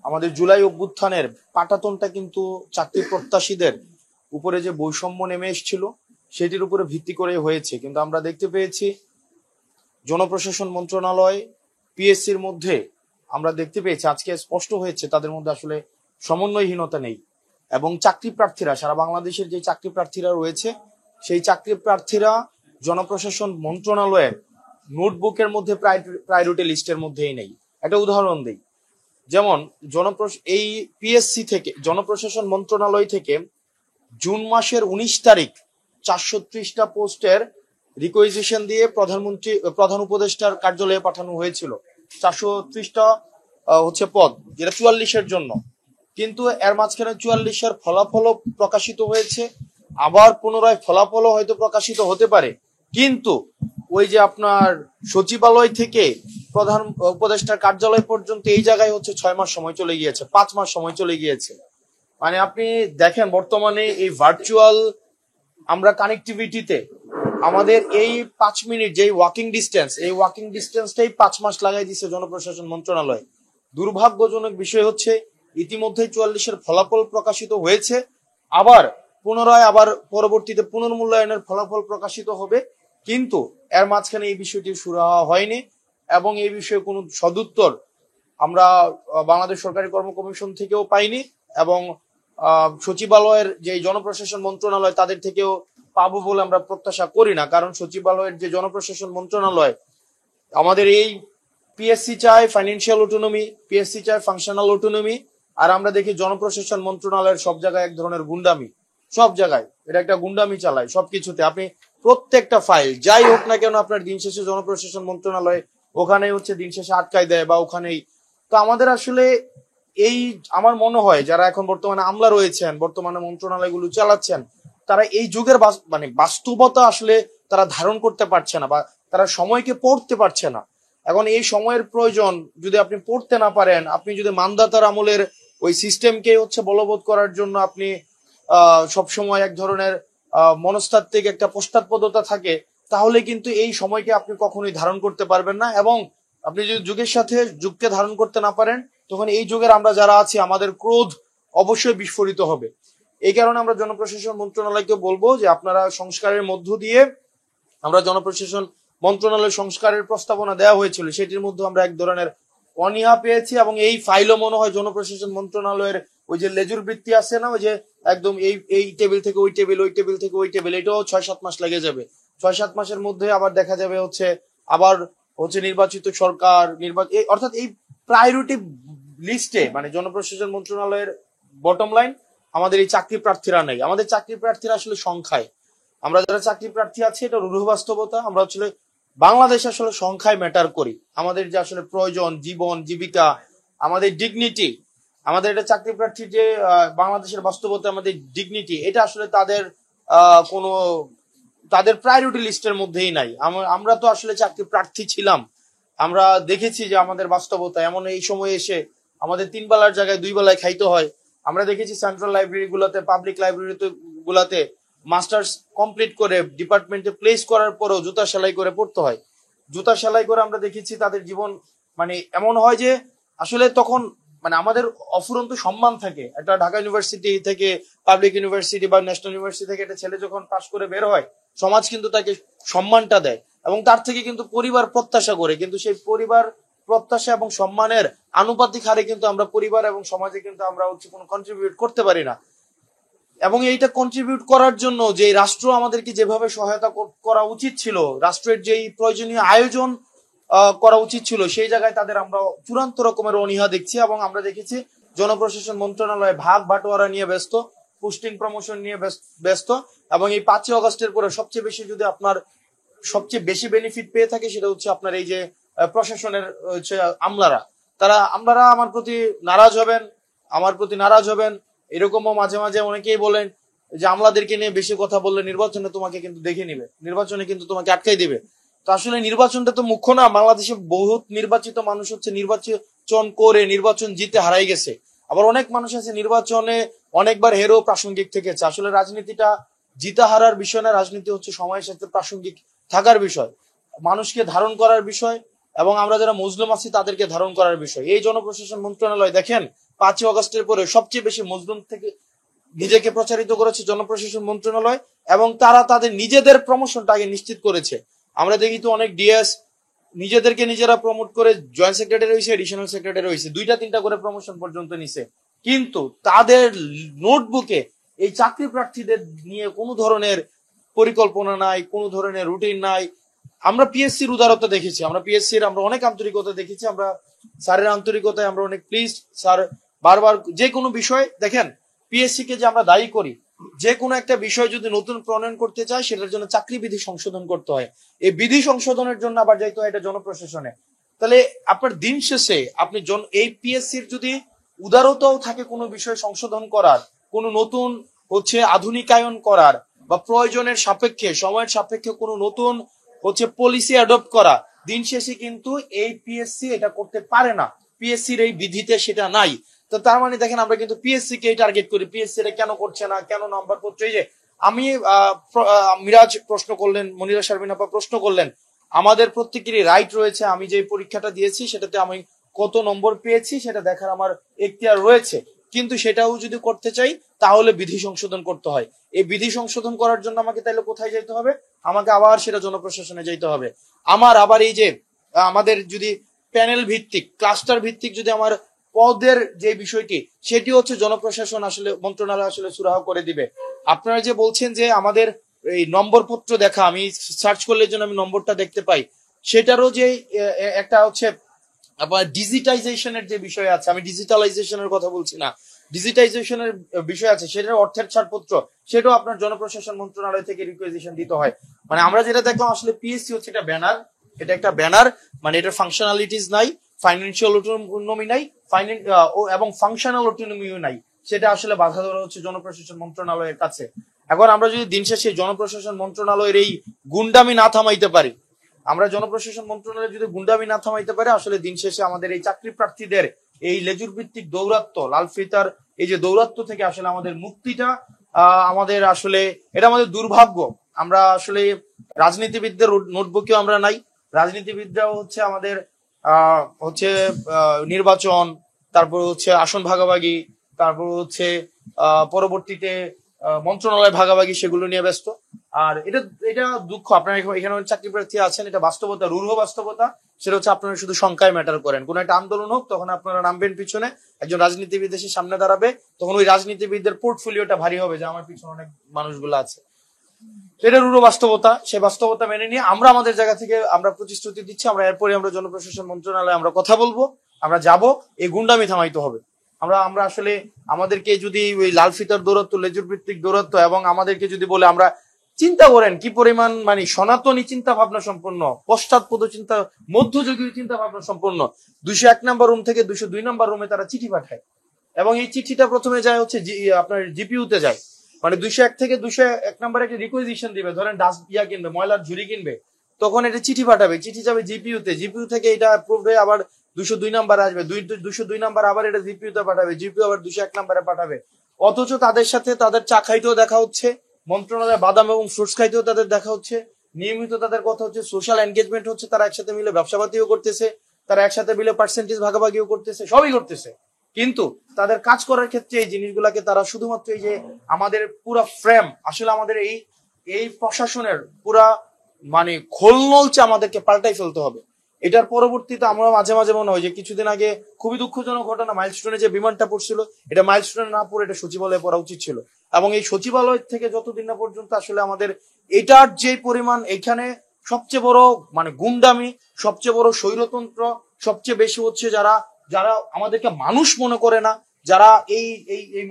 আমাদের জুলাই অভ্যুত্থানের পাটাতনটা কিন্তু চাকরি প্রত্যাশীদের উপরে যে বৈষম্য নেমে এসেছিল সেটির উপরে ভিত্তি করে হয়েছে। কিন্তু আমরা দেখতে পেয়েছি জনপ্রশাসন মন্ত্রণালয় পিএসসির মধ্যে আমরা দেখতে পেয়েছি আজকে স্পষ্ট হয়েছে তাদের মধ্যে আসলে সমন্বয়হীনতা নেই। এবং চাকরি প্রার্থীরা, সারা বাংলাদেশের যে চাকরি প্রার্থীরা রয়েছে সেই চাকরি প্রার্থীরা জনপ্রশাসন মন্ত্রণালয়ের নোটবুকের মধ্যে প্রায়োরিটি লিস্টের মধ্যেই নেই। একটা উদাহরণ দিই, যেমন এই পিএসসি থেকে, জনপ্রশাসন মন্ত্রণালয় থেকে জুন মাসের 19 তারিখ 430টা পোস্টের রিকোয়েজিশন দিয়ে প্রধান উপদেষ্টার কার্যালয়ে পাঠানো হয়েছিল। 430টা হচ্ছে পদ, যেটা 44-এর জন্য। কিন্তু এর মাঝখানে 44-এর ফলাফলও প্রকাশিত হয়েছে, আবার পুনরায় ফলাফলও হয়তো প্রকাশিত হতে পারে। কিন্তু ওই যে আপনার সচিবালয় থেকে প্রধান উপদেষ্টার কার্যালয় পর্যন্ত এই জায়গায় হচ্ছে 6 মাস সময় চলে গিয়েছে, 5 মাস সময় চলে গিয়েছে। মানে আপনি দেখেন বর্তমানে এই ভার্চুয়াল আমরা কানেক্টিভিটিতে আমাদের এই 5 মিনিট যে ওয়াকিং ডিস্টেন্স, এই ওয়াকিং ডিস্টেন্সটাই 5 মাস লাগাই দিচ্ছে জনপ্রশাসন মন্ত্রণালয়। দুর্ভাগ্যজনক বিষয় হচ্ছে ইতিমধ্যে 44-এর ফলাফল প্রকাশিত হয়েছে, আবার পুনরায় আবার পরবর্তীতে পুনর্মূল্যায়নের ফলাফল প্রকাশিত হবে, কিন্তু এর মাঝখানে এই বিষয়টি সুরাহা হয়নি এবং এই বিষয়ে কোনো সদুত্তর আমরা বাংলাদেশ সরকারি কর্ম কমিশন থেকেও পাইনি এবং সচিবালয়ের যে জনপ্রশাসন মন্ত্রণালয় তাদের থেকেও পাবো বলে আমরা প্রত্যাশা করি না। কারণ সচিবালয়ের যে জনপ্রশাসন মন্ত্রণালয়, আমাদের এই পিএসসি চায় ফাইন্যান্সিয়াল অটোনমি, পিএসসি চায় ফাংশনাল অটোনমি, আর আমরা দেখি জনপ্রশাসন মন্ত্রণালয়ের সব জায়গায় এক ধরনের গুন্ডামি, সব জায়গায় এটা একটা গুন্ডামি চালায় সবকিছুতে। আপনি প্রত্যেকটা ফাইল যাই হোক না কেন আপনার দিন শেষে জনপ্রশাসন মন্ত্রণালয় ওখানেই হচ্ছে দিন শেষে আটকায় দেয় বা ওখানেই। তো আমাদের আসলে এই, আমার মনে হয় যারা এখন বর্তমানে আমলা রয়েছেন, বর্তমানে মন্ত্রণালয়গুলো চালাচ্ছেন, তারা এই যুগের মানে বাস্তবতা আসলে তারা ধারণ করতে পারছে না বা তারা সময়কে পড়তে পারছে না। এখন এই সময়ের প্রয়োজন, যদি আপনি পড়তে না পারেন, আপনি যদি মানদাতার আমলের ওই সিস্টেমকে হচ্ছে বলবৎ করার জন্য আপনি সবসময় এক ধরনের মনস্তাত্ত্বিক একটা পশ্চাৎপদতা থাকে, তাহলে কিন্তু এই সময়কে আপনি কখনোই ধারণ করতে পারবেন না। এবং আপনি যদি যুগের সাথে যুগকে ধারণ করতে না পারেন, তখন এই যুগের আমরা যারা আছি আমাদের ক্রোধ অবশ্যই বিস্ফোরিত হবে। এই কারণে আমরা জনপ্রশাসন মন্ত্রণালয়কে বলবো যে আপনারা সংস্কারের মধ্য দিয়ে, আমরা জনপ্রশাসন মন্ত্রণালয় সংস্কারের প্রস্তাবনা দেওয়া হয়েছিল, সেটির মধ্যে আমরা এক ধরনের অনীহা পেয়েছি এবং এই ফাইলও মনে হয় জনপ্রশাসন মন্ত্রণালয়ের ওই যে লেজুর বৃত্তি আছে না, ওই যে একদম এই টেবিল থেকে ওই টেবিল, ওই টেবিল থেকে ওই টেবিল, এটাও 6-7 মাস লেগে যাবে। 6-7 মাসের মধ্যে আবার দেখা যাবে হচ্ছে আবার হচ্ছে নির্বাচিত সরকার অর্থাৎ এই প্রায়োরিটি লিস্টে, মানে জনপ্রশাসন মন্ত্রণালয়ের বটম লাইন আমাদের এই চাকরি প্রার্থীরা নেই। আমাদের চাকরি প্রার্থীরা আসলে সংখ্যায়, আমরা যারা চাকরি প্রার্থী আছি এটা রূঢ় বাস্তবতা, আমরা আসলে বাংলাদেশ আসলে সংখ্যায় ম্যাটার করি। আমাদের যে আসলে প্রয়োজন, জীবন জীবিকা, আমাদের ডিগনিটি, আমাদের এটা চাকরি প্রার্থীর যে বাংলাদেশের বাস্তবতা, আমাদের ডিগনিটি, এটা আসলে কোনো তাদের প্রায়োরিটি লিস্টের মধ্যেই নাই। আমরা তো আসলে চাকরি প্রার্থী ছিলাম, আমরা দেখেছি যে আমাদের বাস্তবতা এমন, এই সময় এসে আমাদের 3 বেলার জায়গায় 2 বেলায় খাইতে হয়। আমরা দেখেছি সেন্ট্রাল লাইব্রেরি গুলাতে, পাবলিক লাইব্রেরি গুলাতে মাস্টার্স কমপ্লিট করে ডিপার্টমেন্টে প্লেস করার পরও জুতা সেলাই করে পড়তে হয়। জুতা সেলাই করে আমরা দেখেছি তাদের জীবন, মানে এমন হয় যে আসলে তখন মানে আমাদের অফুরন্ত সম্মান থাকে। একটা ঢাকা ইউনিভার্সিটি থেকে, পাবলিক ইউনিভার্সিটি বা ন্যাশনাল ইউনিভার্সিটি থেকে একটা ছেলে যখন পাশ করে বের হয়, সমাজ কিন্তু তাকে সম্মানটা দেয় এবং তার থেকে কিন্তু পরিবার প্রত্যাশা করে, কিন্তু সেই পরিবার প্রত্যাশা এবং সম্মানের আনুপাতিক হারে কিন্তু আমরা পরিবার এবং সমাজে কিন্তু আমরা হচ্ছে কোনো কন্ট্রিবিউট করতে পারি না। এবং এইটা কন্ট্রিবিউট করার জন্য যে রাষ্ট্র আমাদেরকে যেভাবে সহায়তা করা উচিত ছিল, রাষ্ট্রের যেই প্রয়োজনীয় আয়োজন করা উচিত ছিল, সেই জায়গায় তাদের আমরা চূড়ান্ত রকমের অনীহা দেখছি। এবং আমরা দেখেছি জনপ্রশাসন মন্ত্রণালয় ভাগ বাটোয়ারা নিয়ে ব্যস্ত, পোস্টিং প্রমোশন নিয়ে ব্যস্ত। এবং এই 5ই আগস্টের পরে সবচেয়ে বেশি যদি আপনার সবচেয়ে বেশি বেনিফিট পেয়ে থাকে সেটা হচ্ছে আপনার এই যে প্রশাসনের হচ্ছে আমলারা, আমলারা আমার প্রতি নারাজ হবেন। এরকমও মাঝে মাঝে অনেকেই বলেন যে আমলাদেরকে নিয়ে বেশি কথা বললে নির্বাচনে তোমাকে কিন্তু দেখে নিবে, নির্বাচনে কিন্তু তোমাকে আটকাই দিবে। তো আসলে নির্বাচনটা তো মুখ্য না। বাংলাদেশে বহুত নির্বাচিত মানুষ হচ্ছে নির্বাচন করে নির্বাচন জিতে হারাই গেছে, আবার অনেক মানুষ আছে নির্বাচনে অনেকবার হেরেও প্রাসঙ্গিক থেকেছে। আসলে রাজনীতিটা জিতা হারার বিষয় না, রাজনীতি হচ্ছে সময়ের সাথে প্রাসঙ্গিক থাকার বিষয়, মানুষকে ধারণ করার বিষয় এবং আমরা যারা মুসলিম আছি তাদেরকে ধারণ করার বিষয়। এই জনপ্রশাসন মন্ত্রণালয় দেখেন 5ই আগস্টের পরে সবচেয়ে বেশি মজলুম থেকে নিজেকে প্রচারিত করেছে জনপ্রশাসন মন্ত্রণালয়, এবং তারা তাদের নিজেদের প্রমোশনটা আগে নিশ্চিত করেছে। আমরা দেখি তো অনেক ডিএস নিজেদেরকে নিজেরা প্রমোট করে জয়েন্ট সেক্রেটারি হয়েছে, এডিশনাল সেক্রেটারি হয়েছে, 2টা-3টা করে প্রমোশন পর্যন্ত নিছে, কিন্তু তাদের নোটবুকে এই চাকরি প্রার্থীদের নিয়ে কোনো ধরনের পরিকল্পনা নাই, কোনো ধরনের রুটিন নাই। আমরা পিএসসির উদারতা দেখেছি, আমরা পিএসসির আমরা অনেক আন্তরিকতা দেখেছি, আমরা স্যারের আন্তরিকতায় আমরা অনেক প্লিজ। স্যার বারবার যে কোনো বিষয় দেখেন, পিএসসি কে যে আমরা দায়ী করি, যে কোনো একটা বিষয় যদি নতুন প্রণয়ন করতে চায় সেটার জন্য চাকরি বিধি সংশোধন করতে হয়, এই বিধি সংশোধনের জন্য আবার যাইতে হয় এটা জনপ্রশাসনে। তাহলে আপনার দিন শেষে আপনি এই পিএসসির যদি উদারতাও থাকে কোনো বিষয় সংশোধন করার, কোনো নতুন আধুনিকায়ন করার, বা প্রয়োজনের সাপেক্ষে সময়ের সাপেক্ষে কোনো নতুন পলিসি অ্যাডপ্ট করা, দিন শেষে কিন্তু এই পিএসসি এটা করতে পারে না, পিএসসির এই বিধিতে সেটা নাই। তো তার মানে দেখেন আমরা কিন্তু পিএসসি কে টার্গেট করি, পিএসসি এটা কেন করছে না, কেন নাম্বার করছে। এই যে আমি মিরাজ প্রশ্ন করলেন, মনিরা শারমিন আপা প্রশ্ন করলেন, আমাদের প্রত্যেকেরই রাইট রয়েছে, আমি যে পরীক্ষাটা দিয়েছি সেটাতে আমি কত নম্বর পেয়েছি সেটা দেখার আমার এখতিয়ার রয়েছে, কিন্তু সেটাও যদি করতে চাই তাহলে বিধি সংশোধন করতে হয়। এই বিধি সংশোধন করার জন্য আমাকে তাহলে কোথায় যেতে হবে? আমাকে আবার সেটা জনপ্রশাসনে যেতে হবে। আমার আবার এই যে আমাদের যদি প্যানেল ভিত্তিক, ক্লাস্টার ভিত্তিক যদি আমার পদের যে বিষয়টি, সেটি জনপ্রশাসন আসলে মন্ত্রণালয় আসলে সুরাহা করে দিবে। আপনারা যে বলছেন যে আমাদের এই নম্বর পত্র দেখা, আমি সার্চ করলে যেন আমি নম্বরটা দেখতে পাই, সেটারও যে একটা আবার ডিজিটাইজেশনের যে বিষয় আছে, আমি ডিজিটালাইজেশনের কথা বলছি না, ডিজিটাইজেশনের বিষয় আছে, সেটার অর্থের ছাড়পত্র সেটাও আপনার জনপ্রশাসন মন্ত্রণালয় থেকে রিকোয়েজিশন দিতে হয়। মানে আমরা যেটা দেখলাম আসলে পিএসসি এটা ব্যানার, এটা একটা ব্যানার, মানে এটার ফাংশনালিটিস নাই, ফাইন্যান্সিয়াল অটোনমি নাই, এবং ফাংশনাল অটোনমিও নাই, সেটা আসলে বাধা ধরা হচ্ছে জনপ্রশাসন মন্ত্রণালয়ের কাছে। এখন আমরা যদি দিন শেষে জনপ্রশাসন মন্ত্রণালয়ের এই গুন্ডামি না থামাইতে পারি, আমরা জনপ্রশাসন মন্ত্রণালয় যদি গুন্ডামি না থামাইতে পারে, আসলে দিন শেষে আমাদের এই চাকরি প্রার্থীদের এই লেজুর ভিত্তিক দৌরাত্ম্য, লাল ফিতার এই যে দৌরাত্ম্য থেকে আসলে আমাদের মুক্তিটা আমাদের আসলে এটা আমাদের দুর্ভাগ্য। আমরা আসলে রাজনীতিবিদদের নোটবুকেও আমরা নাই, রাজনীতিবিদরাও আমাদের নির্বাচন, তারপর আসন ভাগাভাগি, তারপর পরবর্তীতে মন্ত্রণালয় ভাগাভাগি, সেগুলো নিয়ে ব্যস্ত। আর এটা এটা দুঃখ, আপনারা এখানে চাকরি প্রার্থী আছেন, এটা বাস্তবতা, রূঢ় বাস্তবতা। সেটা আপনারা শুধু সংখ্যায় ম্যাটার করেন, কোন একটা আন্দোলন হোক তখন আপনারা নামবেন পিছনে, একজন রাজনীতিবিদ এসে সামনে দাঁড়াবে, তখন ওই রাজনীতিবিদদের পোর্টফোলিওটা ভারী হবে যে আমার পিছনে অনেক মানুষগুলো আছে। এটা রূঢ় বাস্তবতা, সেই বাস্তবতা মেনে নিয়ে আমরা আমাদের জায়গা থেকে আমরা প্রতিশ্রুতি দিচ্ছি, আমরা এরপরে আমরা জনপ্রশাসন মন্ত্রণালয়ে আমরা কথা বলবো, আমরা যাব, এই গুন্ডামি থামাইতে হবে। আমরা আসলে আমাদেরকে যদি ওই লাল ফিতার দৌরাত্ম, লেজুর ভিত্তিক দৌরাত্ম, এবং আমাদেরকে যদি বলে, আমরা চিন্তা করেন কি পরিমাণ মানে সনাতনী চিন্তা ভাবনা সম্পন্ন, পশ্চাৎপদ চিন্তা, মধ্যযুগীয় চিন্তা ভাবনা সম্পন্ন, 201 নম্বর রুম থেকে 202 নম্বর রুমে তারা চিঠি পাঠায়, এবং এই চিঠিটা প্রথমে যায় আপনার জিপিইউতে যায়, মানে 201 থেকে 201 নম্বরে একটা রিকোয়েজিশন দিবে, ধরেন কিনবে, ময়লার ঝুড়ি কিনবে, তখন এটা চিঠি পাঠাবে, চিঠি যাবে জিপিইউতে, জিপিইউ থেকে এটা অ্যাপ্রুভ হয়ে আবার 202 নাম্বার আসবে, 202 নাম্বার আবার এটা জিপিইউতে পাঠাবে, জিপিইউ আবার 201 নাম্বারে পাঠাবে। অথচ তাদের সাথে তাদের চা খাইতেও দেখা হচ্ছে, মন্ত্রণালয়ে বাদাম এবং ফ্রুটস খাইতেও তাদের দেখা হচ্ছে, নিয়মিত তাদের কথা হচ্ছে, সোশ্যাল এনগেজমেন্ট হচ্ছে, তারা একসাথে মিলে ব্যবসাপাতিও করতেছে, তারা একসাথে মিলে পার্সেন্টেজ ভাগাভাগিও করতেছে, সবই করতেছে, কিন্তু তাদের কাজ করার ক্ষেত্রে এই জিনিসগুলাকে তারা শুধুমাত্র এই যে আমাদের পুরো ফ্রেম, আসলে আমাদের এই প্রশাসনের পুরা মানে খোলনলচে আমাদেরকে পাল্টাই ফেলতে হবে। এটার পরবর্তীতে আমরা মাঝে মাঝে মনে হয় যে কিছুদিন আগে খুবই দুঃখজনক ঘটনা, মাইলস্টোনে যে বিমানটা পড়ছিল, এটা মাইলস্টোনে না পড়ে এটা সচিবালয়ে পড়া উচিত ছিল, এবং এই সচিবালয় থেকে যতদিন না পর্যন্ত আসলে আমাদের এটার যে পরিমাণ, এখানে সবচেয়ে বড় মানে গুন্ডামি, সবচেয়ে বড় স্বৈরতন্ত্র, সবচেয়ে বেশি যারা যারা আমাদেরকে মানুষ মনে করে না, যারা এই এই এই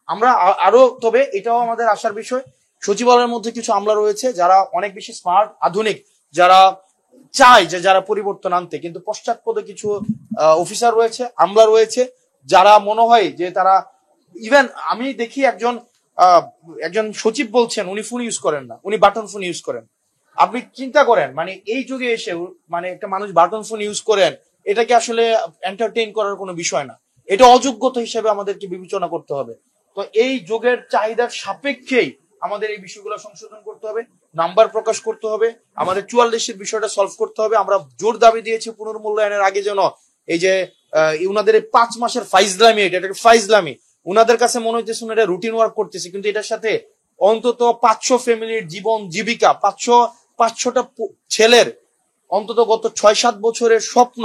আমরা আরো, তবে এটাও আমাদের আশার বিষয়, সচিবালয়ের মধ্যে কিছু আমলা রয়েছে যারা অনেক বেশি স্মার্ট, আধুনিক, যারা চায় যে যারা পরিবর্তন আনতে, কিন্তু পশ্চাৎপদে কিছু অফিসার রয়েছে, আমলা রয়েছে, যারা মনে হয় যে তারা ইভেন আমি দেখি একজন সচিব বলছেন উনি ফোন ইউজ করেন না, উনি বাটন ফোন ইউজ করেন। আপনি চিন্তা করেন, মানে এই যুগে এসে মানে একটা মানুষ বাটন ফোন ইউজ করেন, এটাকে আসলে এন্টারটেইন করার কোনো বিষয় না, এটা অযোগ্যতা হিসেবে আমাদেরকে বিবেচনা করতে হবে। তো এই যুগের চাহিদার সাপেক্ষেই আমাদের এই বিষয়গুলো সংশোধন করতে হবে, নাম্বার প্রকাশ করতে হবে, আমাদের 44-এর বিষয়টা সলভ করতে হবে। আমরা জোর দাবি দিয়েছি পুনর্মূল্যায়নের আগে যেন এই যে উনাদের 5 মাসের ফাইজলামি, এটাকে ফাইজলামি, উনাদের কাছে মনে হইতেছে উনারা রুটিন ওয়ার্ক করতেছে, কিন্তু এটার সাথে অন্তত 500 ফ্যামিলির জীবন জীবিকা, 500টা ছেলের অন্তত গত 6-7 বছরের স্বপ্ন,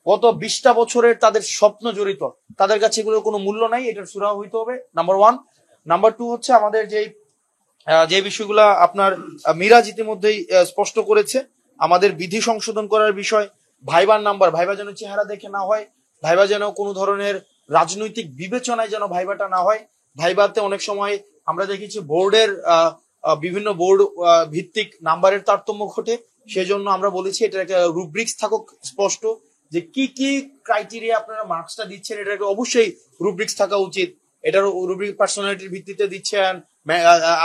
গত 20টা বছরের তাদের স্বপ্ন জড়িত, তাদের কাছে এগুলোর কোনো মূল্য নাই। এটার সুরাহা হইতে হবে, নাম্বার 1। নাম্বার 2 হচ্ছে আমাদের যে বিষয়গুলা আপনার মিরাজ ইতিমধ্যেই স্পষ্ট করেছে, আমাদের বিধি সংশোধন করার বিষয়, ভাইবার নাম্বার, ভাইবা যেন চেহারা দেখে না হয়, ভাইবা যেন কোনো ধরনের রাজনৈতিক বিবেচনায় যেন ভাইবাটা না হয়। ভাইবাতে অনেক সময় আমরা দেখেছি বোর্ডের বিভিন্ন বোর্ড ভিত্তিক নাম্বারের তারতম্য ঘটে, সেজন্য আমরা বলেছি এটার একটা রুব্রিক্স থাকুক স্পষ্ট, যে কি কি ক্রাইটেরিয়া আপনারা মার্কসটা দিচ্ছেন, এটাকে অবশ্যই রুব্রিক্স থাকা উচিত। এটার রুব্রিক পার্সোনালিটির ভিত্তিতে দিচ্ছেন,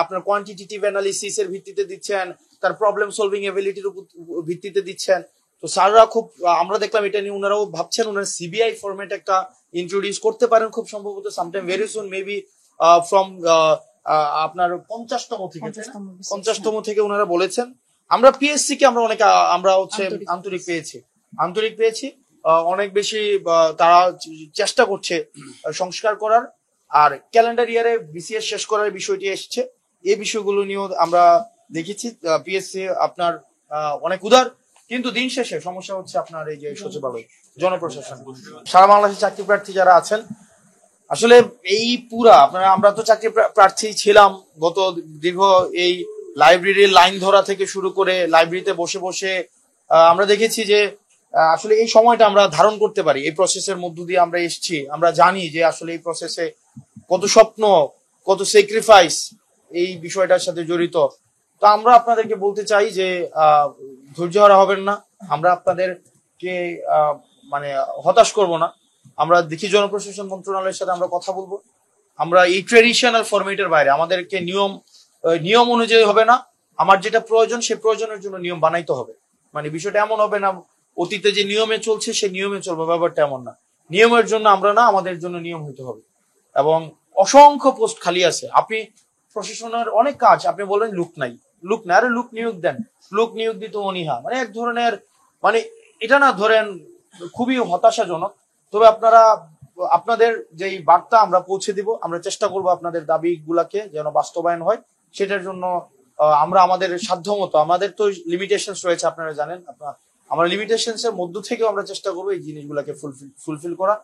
আপনার কোয়ান্টিটেটিভ অ্যানালিসিস এর ভিত্তিতে দিচ্ছেন, তার প্রবলেম সলভিং এবিলিটির ভিত্তিতে দিচ্ছেন। তো স্যাররা খুব, আমরা দেখলাম এটা নিয়ে ওনারাও ভাবছেন, ওনারা সিবিআই ফরম্যাট একটা ইন্ট্রোডিউস করতে পারেন খুব সম্ভবত sometime very soon, maybe from আপনার 50তম থেকে ওনারা বলেছেন। আমরা পিএসসি কে আমরা অনেক আমরা হচ্ছে আন্তরিক পেয়েছি, অনেক বেশি তারা চেষ্টা করছে সংস্কার করার, আর ক্যালেন্ডার ইয়ারে বিসিএস শেষ করার বিষয়টি এসছে, এই বিষয়গুলো নিয়েও আমরা দেখেছি পিএসসি আপনার অনেক উদার, কিন্তু দিন শেষে সমস্যা হচ্ছে আপনার এই যে সচিবালয়, জনপ্রশাসন। সারা বাংলাদেশের চাকরি প্রার্থী যারা আছেন, আসলে এই পুরা আমরা তো চাকরি প্রার্থী ছিলাম, গত দীর্ঘ এই লাইব্রেরির লাইন ধরা থেকে শুরু করে লাইব্রেরিতে বসে বসে আমরা দেখেছি যে আসলে এই সময়টা আমরা ধারণ করতে পারি, এই প্রসেসের মধ্য দিয়ে আমরা এসেছি, আমরা জানি যে আসলে এই প্রসেসে কত স্বপ্ন, কত স্যাক্রিফাইস এই বিষয়টার সাথে জড়িত। তো আমরা আপনাদেরকে বলতে চাই যে ধৈর্য হারা হবেন না, আমরা আপনাদেরকে মানে হতাশ করব না। আমরা দেখি জনপ্রশাসন মন্ত্রণালয়ের সাথে আমরা কথা বলবো, আমরা এই ট্রেডিশনাল ফরম্যাটের বাইরে আমাদেরকে নিয়ম অনুযায়ী হবে না, আমার যেটা প্রয়োজন সেই প্রয়োজনের জন্য নিয়ম বানাইতে হবে। মানে বিষয়টা এমন হবে না অতীতে যে নিয়মে চলছে সে নিয়মে চলবে, ব্যাপারটা এমন না। নিয়মের জন্য আমরা না, আমাদের জন্য নিয়ম হইতে হবে। এবং অসংখ্য পোস্ট খালি আছে, আপনি প্রশাসনের অনেক কাজ, আপনি বলেন লুক নাই, আরে লুক নিয়োগ দেন, লুক নিয়োগ দিতে অনীহা, মানে এক ধরনের, মানে এটা না ধরেন খুবই হতাশাজনক। তবে আপনারা আপনাদের যেই বার্তা আমরা পৌঁছে দিব, আমরা চেষ্টা করব আপনাদের দাবিগুলাকে যেন বাস্তবায়ন হয়, সেটার জন্য আমরা আমাদের সাধ্যমতো, আমাদের তো লিমিটেশনস রয়েছে আপনারা জানেন, আমরা লিমিটেশনস এর মধ্য থেকেও আমরা চেষ্টা করবো এই জিনিসগুলোকে ফুলফিল করা।